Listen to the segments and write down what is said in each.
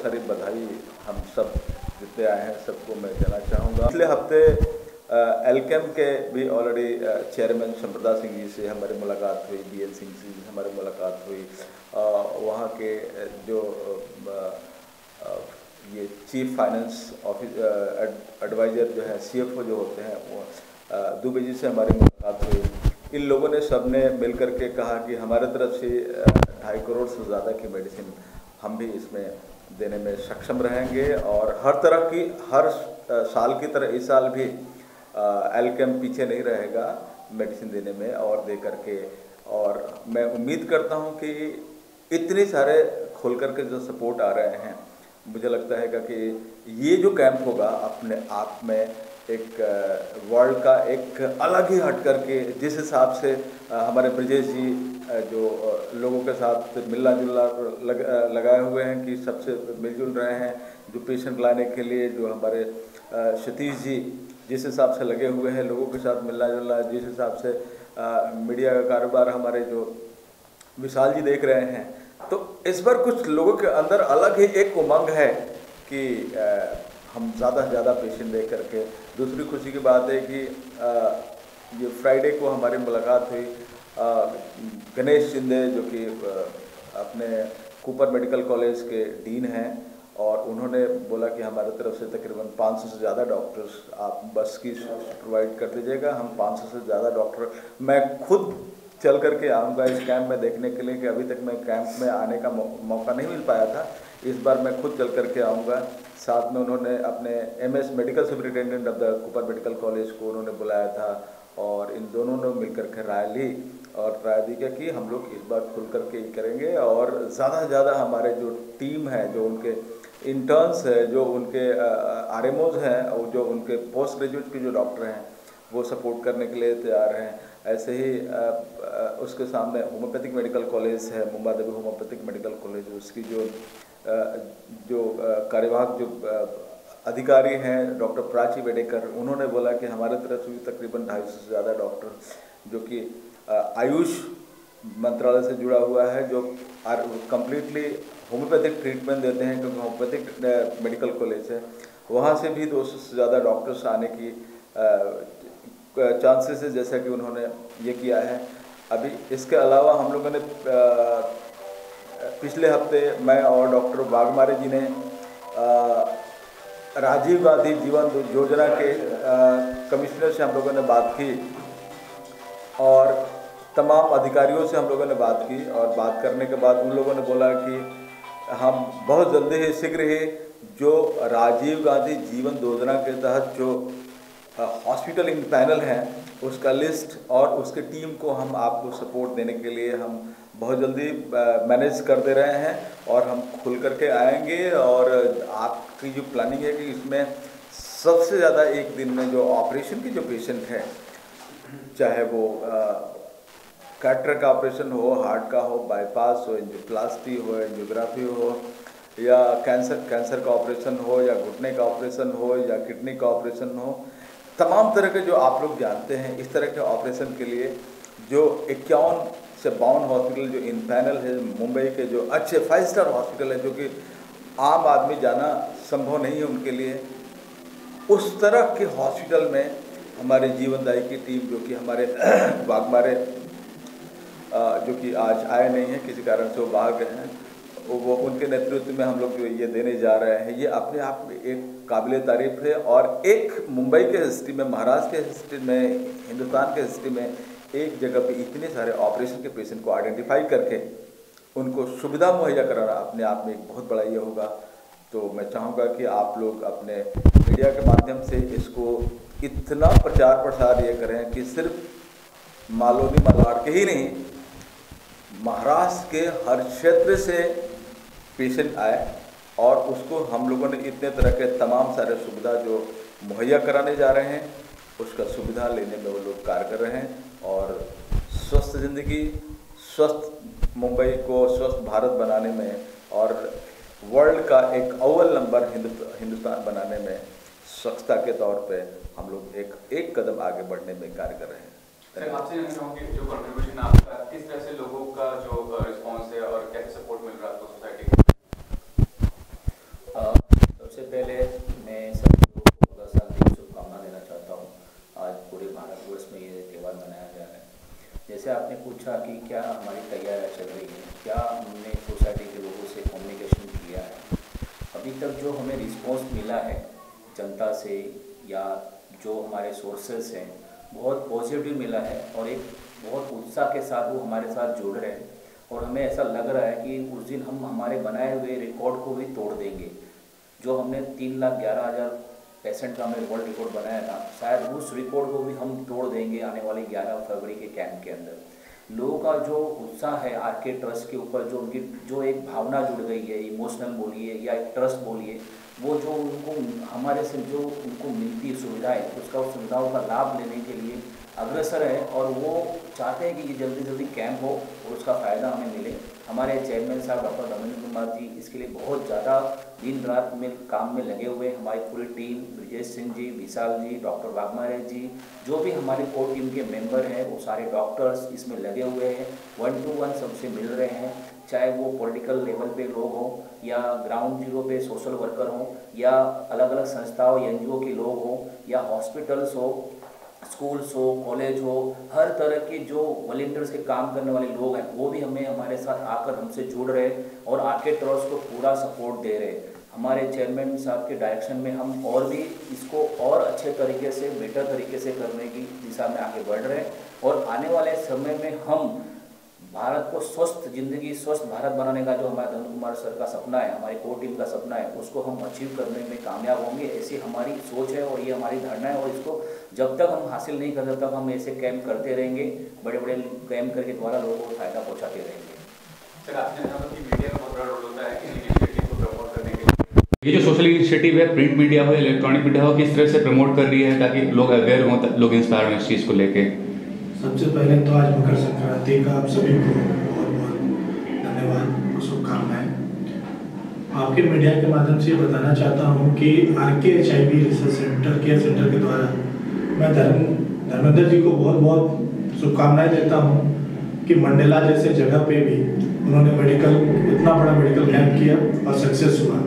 बहुत सारी बधाई हम सब जितने आए हैं सबको मैं देना चाहूँगा। पिछले हफ्ते एलकेम के भी ऑलरेडी चेयरमैन शंप्रदा सिंह जी से हमारी मुलाकात हुई, बीएन सिंह जी से हमारी मुलाकात हुई। वहाँ के जो ये चीफ फाइनेंस एडवाइज़र जो है CFO जो होते हैं वो दुबे जी से हमारी मुलाकात हुई। इन लोगों ने सब ने मिल कर के कहा कि हमारे तरफ से 2.5 करोड़ से ज़्यादा की मेडिसिन हम भी इसमें देने में सक्षम रहेंगे और हर तरह की हर साल की तरह इस साल भी एलकेम पीछे नहीं रहेगा मेडिसिन देने में और दे करके। और मैं उम्मीद करता हूं कि इतने सारे खोल करके जो सपोर्ट आ रहे हैं, मुझे लगता है कि ये जो कैंप होगा अपने आप में एक वर्ल्ड का एक अलग ही हट करके, जिस हिसाब से हमारे ब्रजेश जी जो लोगों के साथ मिलना जुलना लगाए हुए हैं कि सबसे मिलजुल रहे हैं, जो पेशेंट लाने के लिए जो हमारे सतीश जी जिस हिसाब से लगे हुए हैं लोगों के साथ मिलना जुलना, जिस हिसाब से मीडिया का कारोबार हमारे जो विशाल जी देख रहे हैं, तो इस बार कुछ लोगों के अंदर अलग ही एक उमंग है कि हम ज़्यादा से ज़्यादा पेशेंट देख करके। दूसरी खुशी की बात है कि ये फ्राइडे को हमारी मुलाकात हुई गणेश शिंदे जो कि अपने कूपर मेडिकल कॉलेज के डीन हैं, और उन्होंने बोला कि हमारे तरफ से तकरीबन 500 से ज़्यादा डॉक्टर्स आप बस की प्रोवाइड कर दीजिएगा। हम 500 से ज़्यादा डॉक्टर, मैं खुद चल करके आऊँगा इस कैंप में देखने के लिए कि अभी तक मैं कैंप में आने का मौका नहीं मिल पाया था, इस बार मैं खुद चल करके आऊँगा। साथ में उन्होंने अपने MS medical superintendent of the Cooper medical college को उन्होंने बुलाया था और इन दोनों ने मिल करके राय ली और राय दी कि हम लोग इस बार खुल करके ही करेंगे और ज़्यादा से ज़्यादा हमारे जो टीम है, जो उनके इंटर्न्स है, जो उनके RMOs हैं और जो उनके पोस्ट ग्रेजुएट के जो डॉक्टर हैं वो सपोर्ट करने के लिए तैयार हैं। ऐसे ही उसके सामने होम्योपैथिक मेडिकल कॉलेज है, Mumba Devi homeopathic medical college, उसकी जो कार्यवाहक जो अधिकारी हैं डॉक्टर प्राची वेडेकर, उन्होंने बोला कि हमारे तरफ से भी तकरीबन 250 से ज़्यादा डॉक्टर जो कि आयुष मंत्रालय से जुड़ा हुआ है, जो कम्प्लीटली होम्योपैथिक ट्रीटमेंट देते हैं, क्योंकि होम्योपैथिक मेडिकल कॉलेज है, वहाँ से भी 200 से ज़्यादा डॉक्टर्स आने की चांसेस है, जैसा कि उन्होंने ये किया है। अभी इसके अलावा हम लोगों ने पिछले हफ्ते मैं और डॉक्टर वाघमारे जी ने राजीव गांधी जीवन योजना के कमिश्नर से हम लोगों ने बात की और तमाम अधिकारियों से हम लोगों ने बात की, और बात करने के बाद उन लोगों ने बोला कि हम बहुत जल्दी ही शीघ्र ही जो राजीव गांधी जीवन योजना के तहत जो हॉस्पिटल इन पैनल हैं उसका लिस्ट और उसके टीम को हम आपको सपोर्ट देने के लिए हम बहुत जल्दी मैनेज कर दे रहे हैं और हम खुल करके आएंगे। और आपकी जो प्लानिंग है कि इसमें सबसे ज़्यादा एक दिन में जो ऑपरेशन की जो पेशेंट है, चाहे वो कैटरेक्ट का ऑपरेशन हो, हार्ट का हो, बाईपास हो, एंजियोप्लास्टी हो, एंजियोग्राफी हो, या कैंसर का ऑपरेशन हो, या घुटने का ऑपरेशन हो, या किडनी का ऑपरेशन हो, तमाम तरह के जो आप लोग जानते हैं इस तरह के ऑपरेशन के लिए जो 51 से 52 हॉस्पिटल जो इन पैनल है, मुंबई के जो अच्छे 5 स्टार हॉस्पिटल है, जो कि आम आदमी जाना संभव नहीं है उनके लिए, उस तरह के हॉस्पिटल में हमारे जीवनदायी की टीम जो कि हमारे वाघमारे जो कि आज आए नहीं हैं, किसी कारण से वो बाहर गए हैं, वो उनके नेतृत्व में हम लोग जो ये देने जा रहे हैं, ये अपने आप में एक काबिल तारीफ है। और एक मुंबई के हिस्ट्री में, महाराष्ट्र के हिस्ट्री में, हिंदुस्तान के हिस्ट्री में एक जगह पे इतने सारे ऑपरेशन के पेशेंट को आइडेंटिफाई करके उनको सुविधा मुहैया कराना अपने आप में एक बहुत बड़ा ये होगा। तो मैं चाहूँगा कि आप लोग अपने मीडिया के माध्यम से इसको इतना प्रचार प्रसार ये करें कि सिर्फ मालोनी मलवाड़ के ही नहीं, महाराष्ट्र के हर क्षेत्र से पेशेंट आए और उसको हम लोगों ने इतने तरह के तमाम सारे सुविधा जो मुहैया कराने जा रहे हैं उसका सुविधा लेने में वो लोग कार्य कर रहे हैं और स्वस्थ ज़िंदगी, स्वस्थ मुंबई को स्वस्थ भारत बनाने में और वर्ल्ड का एक अव्वल नंबर हिंदुस्तान बनाने में स्वच्छता के तौर पे हम लोग एक कदम आगे बढ़ने में कार्य कर रहे हैं। सर, आपसे जानना चाहूँगी जो कंट्रीब्यूशन आपका, किस तरह से लोगों का जो रिस्पांस है और कैसे सपोर्ट मिल रहा है आपको सोसाइटी जैसे आपने पूछा कि क्या हमारी तैयारियाँ चल रही हैं, क्या हमने सोसाइटी के लोगों से कम्युनिकेशन किया है। अभी तक जो हमें रिस्पॉन्स मिला है जनता से या जो हमारे सोर्सेस हैं, बहुत पॉजिटिव मिला है और एक बहुत उत्साह के साथ वो हमारे साथ जुड़ रहे हैं। और हमें ऐसा लग रहा है कि उस दिन हम हमारे बनाए हुए रिकॉर्ड को भी तोड़ देंगे। जो हमने 3,11,000 पेशेंट का हमने वर्ल्ड रिकॉर्ड बनाया था, शायद उस रिकॉर्ड को भी हम तोड़ देंगे आने वाले 11 फरवरी के कैंप के अंदर। लोगों का जो उत्साह है आरके ट्रस्ट के ऊपर, जो उनकी जो एक भावना जुड़ गई है, इमोशनल बोलिए या एक ट्रस्ट बोलिए, वो जो उनको हमारे से जो उनको मिलती सुविधाएं, उसका सुविधाओं का लाभ लेने के लिए अग्रसर है और वो चाहते हैं कि ये जल्दी जल्दी कैंप हो और उसका फ़ायदा हमें मिले। हमारे चेयरमैन साहब डॉक्टर धर्मेंद्र कुमार जी इसके लिए बहुत ज़्यादा दिन रात में काम में लगे हुए हैं। हमारी पूरी टीम, ब्रिजेश सिंह जी, विशाल जी, डॉक्टर वाघमारे जी, जो भी हमारे कोर टीम के मेंबर हैं, वो सारे डॉक्टर्स इसमें लगे हुए हैं। 1 to 1 सबसे मिल रहे हैं, चाहे वो पॉलिटिकल लेवल पे लोग हों या ग्राउंड जीरो पे सोशल वर्कर हों या अलग अलग संस्थाओं NGO के लोग हों या हॉस्पिटल्स हो, स्कूल्स हो, कॉलेज हो, हर तरह के जो वॉलंटियर्स के काम करने वाले लोग हैं वो भी हमें हमारे साथ आकर हमसे जुड़ रहे और आरके ट्रस्ट को पूरा सपोर्ट दे रहे। हमारे चेयरमैन साहब के डायरेक्शन में हम और भी इसको और अच्छे तरीके से, बेटर तरीके से करने की दिशा में आगे बढ़ रहे हैं। और आने वाले समय में हम भारत को स्वस्थ जिंदगी, स्वस्थ भारत बनाने का जो हमारे धर्मेंद्र कुमार सर का सपना है, हमारी कोर टीम का सपना है, उसको हम अचीव करने में कामयाब होंगे, ऐसी हमारी सोच है और ये हमारी धारणा है। और इसको जब तक हम हासिल नहीं करते तब हम ऐसे कैंप करते रहेंगे, बड़े बड़े कैंप करके द्वारा लोगों को फायदा पहुँचाते रहेंगे। सर, आपने कहा कि मीडिया का बहुत बड़ा रोल होता है इनिशिएटिव को प्रमोट करने के लिए। ये जो सोशल इनिशिएटिव है, प्रिंट मीडिया हो, इलेक्ट्रॉनिक मीडिया हो, किस तरह से प्रमोट कर रही है ताकि लोग अवेयर हों, लोग इंस्पायर हों इस चीज़ को लेके? सबसे पहले तो आज मकर संक्रांति का आप सभी को बहुत बहुत धन्यवाद, शुभकामनाएं। आपके मीडिया के माध्यम से बताना चाहता हूं कि RK HIV research centre care centre के द्वारा मैं धर्मेंद्र जी को बहुत बहुत शुभकामनाएं देता हूं कि मंडेला जैसे जगह पे भी उन्होंने इतना बड़ा मेडिकल कैंप किया और सक्सेस हुआ।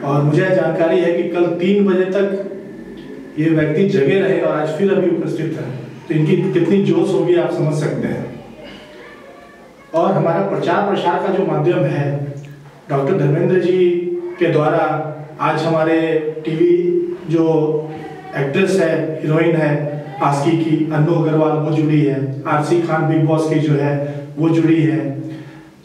और मुझे जानकारी है कि कल 3 बजे तक ये व्यक्ति जगे रहे और आज फिर अभी उपस्थित है, तो इनकी कितनी जोश होगी आप समझ सकते हैं। और हमारा प्रचार प्रसार का जो माध्यम है, डॉक्टर धर्मेंद्र जी के द्वारा आज हमारे टीवी जो एक्ट्रेस है, हीरोइन है आस्की की, अनु अग्रवाल, वो जुड़ी है। आरसी खान बिग बॉस की जो है वो जुड़ी है।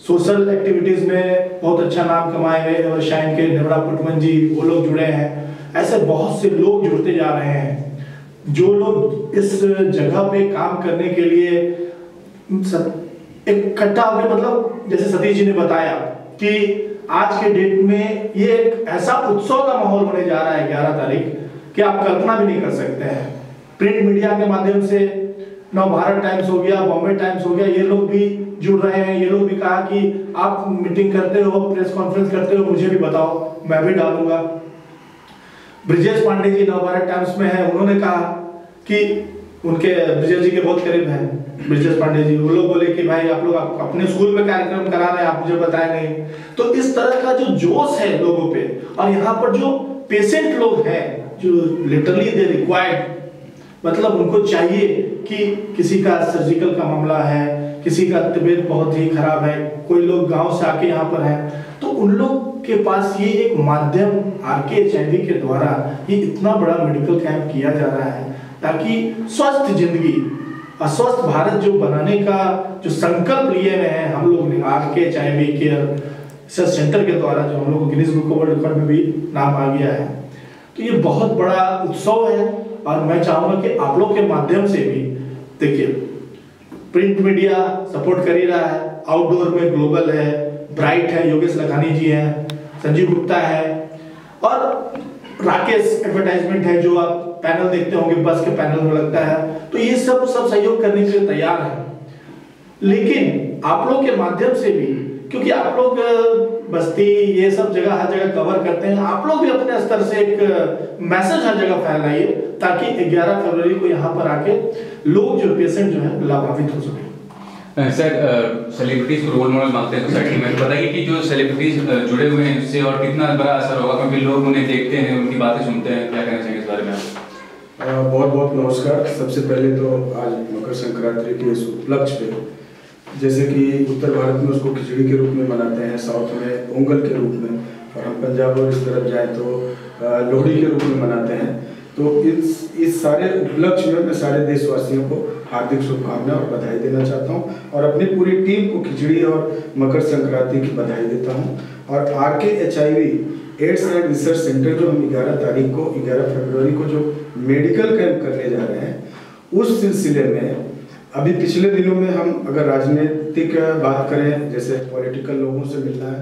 सोशल एक्टिविटीज में बहुत अच्छा नाम कमाए हुए और शाइन के निवड़ा पुटमन जी, वो लोग जुड़े हैं। ऐसे बहुत से लोग जुड़ते जा रहे हैं जो लोग इस जगह पे काम करने के लिए इकट्ठा हो गए। मतलब जैसे सतीश जी ने बताया कि आज के डेट में ये एक ऐसा उत्सव का माहौल होने जा रहा है 11 तारीख कि आप कल्पना भी नहीं कर सकते हैं। प्रिंट मीडिया के माध्यम से नवभारत टाइम्स हो गया, बॉम्बे टाइम्स हो गया, ये लोग भी जुड़ रहे हैं। ये लोग भी कहा कि आप मीटिंग करते हो, प्रेस कॉन्फ्रेंस करते हो, मुझे भी बताओ, मैं भी डालूंगा। ब्रिजेश पांडे जी नवभारत टाइम्स में है, उन्होंने कहा कि उनके ब्रिजेश जी के बहुत करीब हैं ब्रिजेश पांडे जी, वो लोग बोले कि भाई आप लोग अपने स्कूल में कार्यक्रम करा रहे हैं, आप मुझे बताए नहीं। तो इस तरह का जो जोश है लोगों पे, और यहाँ पर जो पेशेंट लोग हैं जो लिटरली दे रिक्वायर्ड, मतलब उनको चाहिए कि किसी का सर्जिकल का मामला है, किसी का तबीयत बहुत ही खराब है, कोई लोग गांव से आके यहाँ पर हैं, तो उन लोग के पास ये एक माध्यम आरके HIV के द्वारा ये इतना बड़ा मेडिकल कैंप किया जा रहा है ताकि स्वस्थ जिंदगी और स्वस्थ भारत जो बनाने का जो संकल्प लिए हुए हैं हम लोग ने RK HIV care research centre के द्वारा, जो हम लोग गिनीज बुक वर्ल्ड रिकॉर्ड में भी नाम आ गया है। तो ये बहुत बड़ा उत्सव है और मैं चाहूंगा कि आप लोग के माध्यम से भी देखिए, प्रिंट मीडिया सपोर्ट कर ही रहा है, आउटडोर में ग्लोबल है, ब्राइट है, योगेश लखानी जी हैं, संजीव गुप्ता है और राकेश एडवर्टाइजमेंट है, जो आप पैनल देखते होंगे बस के पैनल में लगता है। तो ये सब सहयोग करने के लिए तैयार है। लेकिन आप लोग के माध्यम से भी, क्योंकि आप लोग बस्ती ये सब जगह हर जगह कवर करते हैं, आप लोग भी अपने स्तर से एक मैसेज हर जगह फैलाइए ताकि 11 फरवरी को यहाँ पर आके लोग जो पेशेंट जो है लाभान्वित हो सके। सर, सेलिब्रिटीज को रोल मॉडल मानते हैं सोसाइटी में, तो बताइए कि जो सेलिब्रिटीज जुड़े हुए हैं इससे और कितना बड़ा असर होगा, क्योंकि लोग उन्हें देखते हैं, उनकी बातें सुनते हैं, क्या कहना चाहिए इस बारे में? बहुत बहुत नमस्कार। सबसे पहले तो आज मकर संक्रांति के इस उपलक्ष्य पे, जैसे कि उत्तर भारत में उसको खिचड़ी के रूप में मनाते हैं, साउथ में पोंगल के रूप में, और हम पंजाब और इस तरफ जाएँ तो लोहड़ी के रूप में मनाते हैं। तो इस सारे उपलक्ष्य में मैं सारे देशवासियों को हार्दिक शुभकामनाएं और बधाई देना चाहता हूं, और अपनी पूरी टीम को खिचड़ी और मकर संक्रांति की बधाई देता हूं। और RK-HIV ads and research centre जो हम 11 फरवरी को जो मेडिकल कैंप करने जा रहे हैं, उस सिलसिले में अभी पिछले दिनों में हम अगर राजनीतिक बात करें, जैसे पॉलिटिकल लोगों से मिलना है,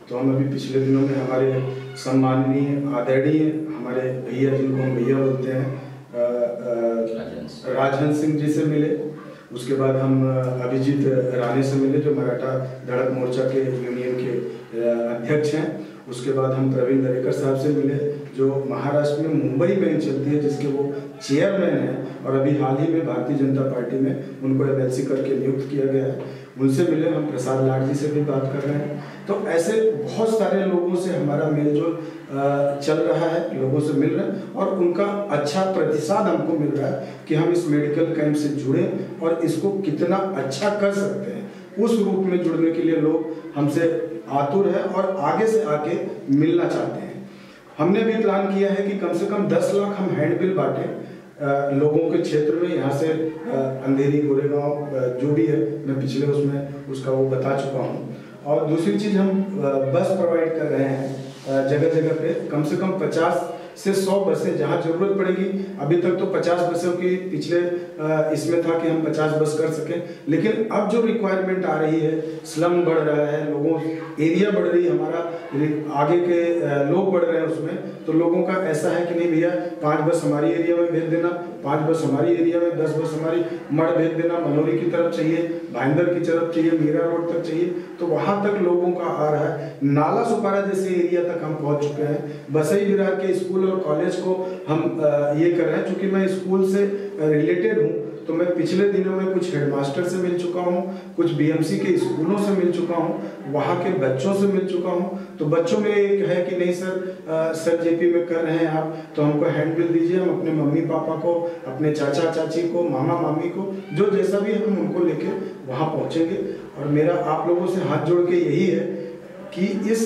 तो हम अभी पिछले दिनों में हमारे सम्माननीय आदरणीय हमारे भैया, जिनको हम भैया बोलते हैं, राजहंस सिंह जी से मिले। उसके बाद हम अभिजीत राणे से मिले, जो मराठा धड़क मोर्चा के यूनियन के अध्यक्ष हैं। उसके बाद हम प्रवीण दरेकर साहब से मिले, जो महाराष्ट्र में मुंबई बैंक चलती है, जिसके वो चेयरमैन हैं, और अभी हाल ही में भारतीय जनता पार्टी में उनको MLC करके नियुक्त किया गया है। उनसे मिले। हम प्रसाद लाड जी से भी बात कर रहे हैं। तो ऐसे बहुत सारे लोगों से हमारा मेलजोल चल रहा है, लोगों से मिल रहे हैं, और उनका अच्छा प्रतिसाद हमको मिल रहा है कि हम इस मेडिकल कैंप से जुड़े और इसको कितना अच्छा कर सकते हैं। उस रूप में जुड़ने के लिए लोग हमसे आतुर है और आगे से आके मिलना चाहते हैं। हमने भी प्लान किया है कि कम से कम 10 लाख हम हैंडबिल बांटें लोगों के क्षेत्र में। यहाँ से अंधेरी, गोरेगांव, जो भी है, मैं पिछले उसमें उसका वो बता चुका हूँ। और दूसरी चीज़, हम बस प्रोवाइड कर रहे हैं जगह जगह पे, कम से कम 50 से 100 बसें जहाँ जरूरत पड़ेगी। अभी तक तो 50 बसों की पिछले इसमें था कि हम 50 बस कर सकें, लेकिन अब जो रिक्वायरमेंट आ रही है, स्लम बढ़ रहा है, लोगों एरिया बढ़ रही है, हमारा आगे के लोग बढ़ रहे हैं उसमें, तो लोगों का ऐसा है कि नहीं भैया 5 बस हमारी एरिया में भेज देना, 5 बस हमारी एरिया में, 10 बस हमारी मड़ भेज देना, मनोरी की तरफ चाहिए, भाईंदर की तरफ चाहिए, मीरा रोड तक चाहिए। तो वहाँ तक लोगों का आ रहा है। नाला सुपारा जैसे एरिया तक हम पहुँच चुके हैं। बसई विरार के स्कूल और कॉलेज को हम ये कर रहे हैं। चूँकि मैं स्कूल से रिलेटेड हूँ, तो मैं पिछले दिनों में कुछ हेडमास्टर से मिल चुका हूँ, कुछ BMC के स्कूलों से मिल चुका हूँ, वहाँ के बच्चों से मिल चुका हूँ। तो बच्चों में एक है कि नहीं सर JP में कर रहे हैं आप, तो हमको हैंडबिल दीजिए। हम अपने मम्मी पापा को, अपने चाचा चाची को, मामा मामी को, जो जैसा भी हम उनको लेके वहाँ पहुँचेंगे। और मेरा आप लोगों से हाथ जोड़ के यही है कि इस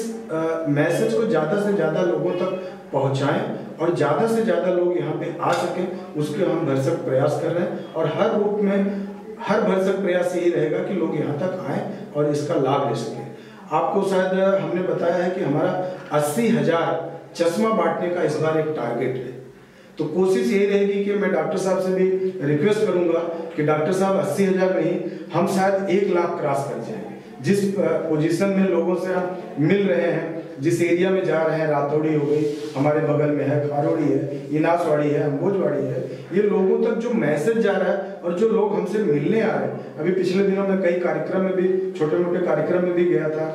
मैसेज को ज़्यादा से ज़्यादा लोगों तक पहुँचाएँ और ज़्यादा से ज़्यादा लोग यहाँ पे आ सकें, उसके हम भरसक प्रयास कर रहे हैं। और हर रूप में हर भरसक प्रयास यही रहेगा कि लोग यहाँ तक आएँ और इसका लाभ ले सकें। आपको शायद हमने बताया है कि हमारा 80,000 चश्मा बांटने का इस बार एक टारगेट है। तो कोशिश यही रहेगी कि मैं डॉक्टर साहब से भी रिक्वेस्ट करूँगा कि डॉक्टर साहब 80,000 नहीं, हम शायद 1 लाख क्रॉस कर जाएँ। जिस पोजीशन में लोगों से हम मिल रहे हैं, जिस एरिया में जा रहे हैं, रातौड़ी हो गई, हमारे बगल में है, खारोड़ी है, इनासवाड़ी है, अम्बोजवाड़ी है, ये लोगों तक जो मैसेज जा रहा है और जो लोग हमसे मिलने आ रहे हैं। अभी पिछले दिनों में कई कार्यक्रम में भी, छोटे मोटे कार्यक्रम में भी गया था,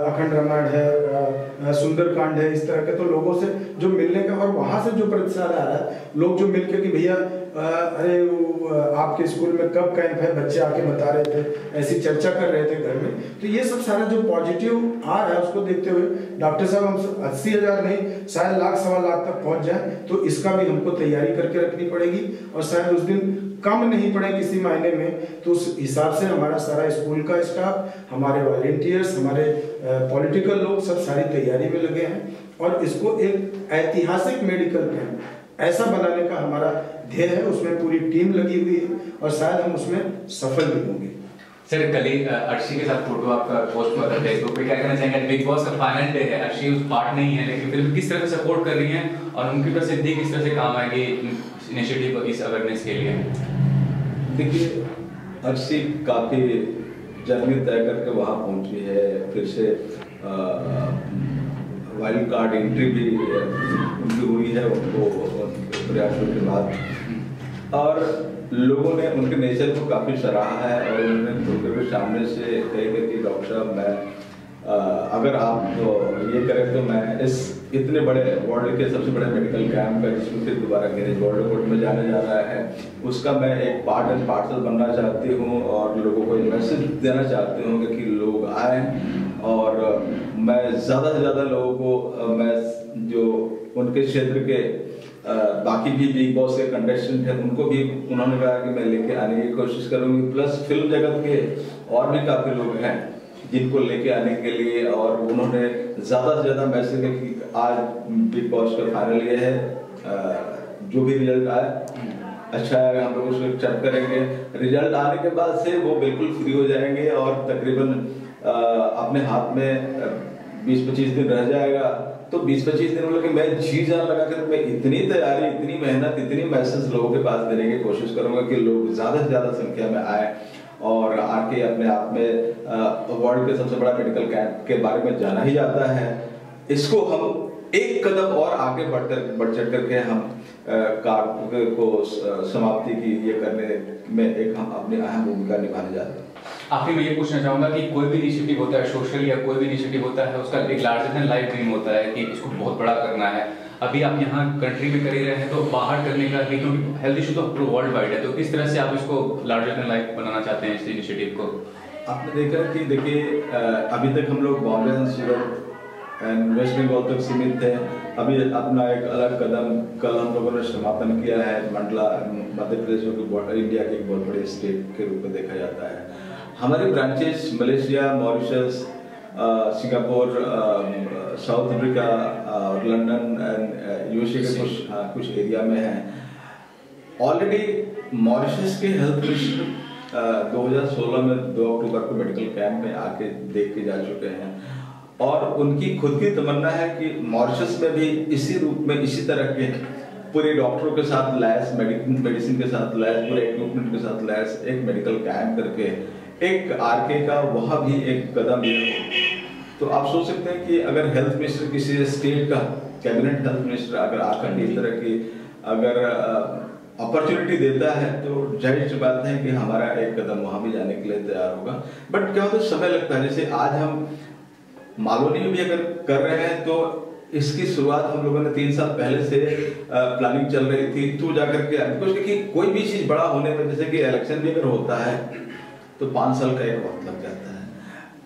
अखंड रामायण है, सुंदरकांड है, इस तरह के, तो लोगों से जो मिलने का और वहाँ से जो प्रतिसाद आ रहा है, लोग जो मिलकर कि भैया अरे आपके स्कूल में कब कैंप है, बच्चे आके बता रहे थे, ऐसी चर्चा कर रहे थे घर में। तो ये सब सारा जो पॉजिटिव आ रहा है, उसको देखते हुए डॉक्टर साहब हम 80,000 नहीं, शायद लाख सवा लाख तक पहुंच जाए, तो इसका भी हमको तैयारी करके रखनी पड़ेगी। और शायद उस दिन कम नहीं पड़े किसी महीने में, तो उस हिसाब से हमारा सारा स्कूल का स्टाफ, हमारे वॉलेंटियर्स, हमारे पॉलिटिकल लोग सब सारी तैयारी में लगे हैं। और इसको एक ऐतिहासिक मेडिकल कैंप ऐसा बनाने का हमारा ध्येय है। उसमें पूरी टीम लगी हुई है और शायद हम उसमें सफल भी होंगे। सर, कल ही अर्शी के साथ फोटो आपका पोस्ट हुआ था फेसबुक पे, क्या कहना चाहेंगे? बिग बॉस का फाइनल डे है, अर्शी उस पार्ट नहीं है, लेकिन फिर किस तरह से सपोर्ट कर रही हैं और उनकी प्रसिद्धि किस तरह से काम आएगी इनिशिएटिव इस अवेयरनेस के लिए? देखिए, अर्शी काफ़ी जर्नी तय करके वहाँ पहुँची है। फिर से वाइल्ड कार्ड एंट्री भी उनकी हुई है, उनको प्रयासों के बाद, और लोगों ने उनके नेचर को काफ़ी सराहा है। और उन्होंने खुलकर भी सामने से कहेंगे कि डॉक्टर साहब, मैं अगर आप ये करें तो मैं इस इतने बड़े वर्ल्ड के सबसे बड़े मेडिकल कैंप का, जिसमें फिर दोबारा गिनीज वर्ल्ड रिकॉर्ड में जाने जा रहा है, उसका मैं एक पार्ट एंड पार्सल बनना चाहती हूँ और लोगों को ये मैसेज देना चाहती हूँ कि लोग आएँ। और मैं ज़्यादा से ज़्यादा लोगों को मैं जो उनके क्षेत्र के बाकी भी बिग बॉस के कंटेस्टेंट हैं उनको भी उन्होंने कहा कि मैं लेके आने की कोशिश करूंगी, प्लस फिल्म जगत के और भी काफ़ी लोग हैं जिनको लेके आने के लिए, और उन्होंने ज़्यादा से ज़्यादा मैसेज है कि आज बिग बॉस का फाइनल ये है, जो भी रिजल्ट आए अच्छा है, हम लोग उसको एक्सेप्ट करेंगे। रिजल्ट आने के बाद से वो बिल्कुल फ्री हो जाएंगे और तकरीबन अपने हाथ में 20-25 दिन रह जाएगा। तो 20-25 दिन मतलब कि मैं जी जान लगा कर मैं इतनी तैयारी, इतनी मेहनत, इतनी मैसेज लोगों के पास देने की कोशिश करूंगा कि लोग ज़्यादा से ज़्यादा संख्या में आए और आके अपने आप में वर्ल्ड के सबसे बड़ा मेडिकल कैंप के बारे में जाना ही जाता है, इसको हम एक कदम और आगे बढ़ चढ़ करके हम कार्य को समाप्ति की ये करने में एक हम अपनी अहम भूमिका निभाने जाते हैं। आखिर मैं ये पूछना चाहूंगा कि कोई भी इनिशिएटिव होता है, सोशल या कोई भी इनिशिएटिव होता है, उसका एक लार्जर देन लाइफ ड्रीम होता है कि इसको बहुत बड़ा करना है। अभी आप यहाँ कंट्री में कर ही रहे हैं तो बाहर करने का, क्योंकि हेल्थ इशू तो वर्ल्ड वाइड है, तो किस तरह से आप इसको लार्जर देन लाइफ बनाना चाहते हैं इस इनिशिएटिव को? आपने देखा कि देखिए अभी तक हम लोग बॉम्बे एंड सूरत एंड वेस्ट बंगाल तक सीमित थे। अभी अपना एक अलग कदम कल हम लोगों ने समापन किया है मंडला, मध्य प्रदेश जो कि इंडिया के एक बहुत बड़े स्टेट के रूप में देखा जाता है। हमारी branches Malaysia, Mauritius, Singapore, south Africa और लंदन एंड यूएसए के कुछ एरिया में हैं। ऑलरेडी मॉरिशस के हेल्थ मिनिस्टर 2016 में 2 अक्टूबर को मेडिकल कैंप में आके देख के जा चुके हैं और उनकी खुद की तमन्ना है कि मॉरिशस में भी इसी रूप में, इसी तरह के पूरे डॉक्टरों के साथ लैस, मेडिसिन के साथ लैस, पूरे इक्विपमेंट के साथ लैस एक मेडिकल कैंप करके एक आरके का वहाँ भी एक कदम लिया हो। तो आप सोच सकते हैं कि अगर हेल्थ मिनिस्टर किसी स्टेट का कैबिनेट हेल्थ मिनिस्टर अगर आकर इस तरह की अगर अपॉर्चुनिटी देता है तो जाहिर सी बात है कि हमारा एक कदम वहाँ भी जाने के लिए तैयार होगा। बट क्या होता है, समय लगता है। जैसे आज हम मालोनी में भी अगर कर रहे हैं तो इसकी शुरुआत हम लोगों ने 3 साल पहले से प्लानिंग चल रही थी, तो जाकर के क्योंकि कोई भी चीज बड़ा होने में, जैसे कि इलेक्शन भी अगर होता है तो 5 साल का एक वक्त लग जाता है,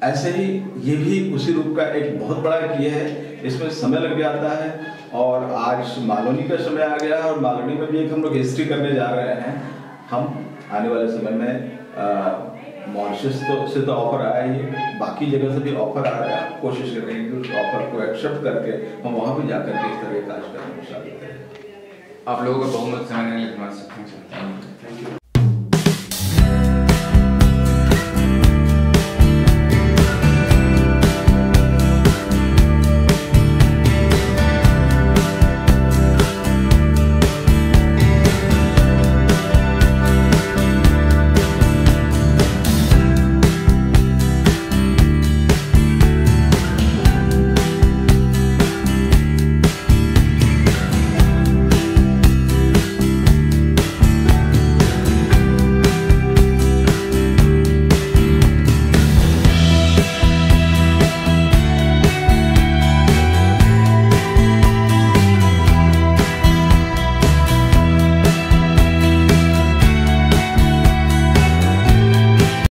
ऐसे ही ये भी उसी रूप का एक बहुत बड़ा किया है, इसमें समय लग जाता है। और आज मालोनी का समय आ गया और मालोनी में भी एक हम लोग हिस्ट्री करने जा रहे हैं। हम आने वाले समय में मॉरिशस से तो ऑफर आया ही, बाकी जगह से भी ऑफर आ रहा है। कोशिश करेंगे कि उस ऑफर को एक्सेप्ट करके हम वहाँ भी जाकर के इस तरह के कार्य करने में शामिल करें। आप लोगों को बहुमत समझने के लिए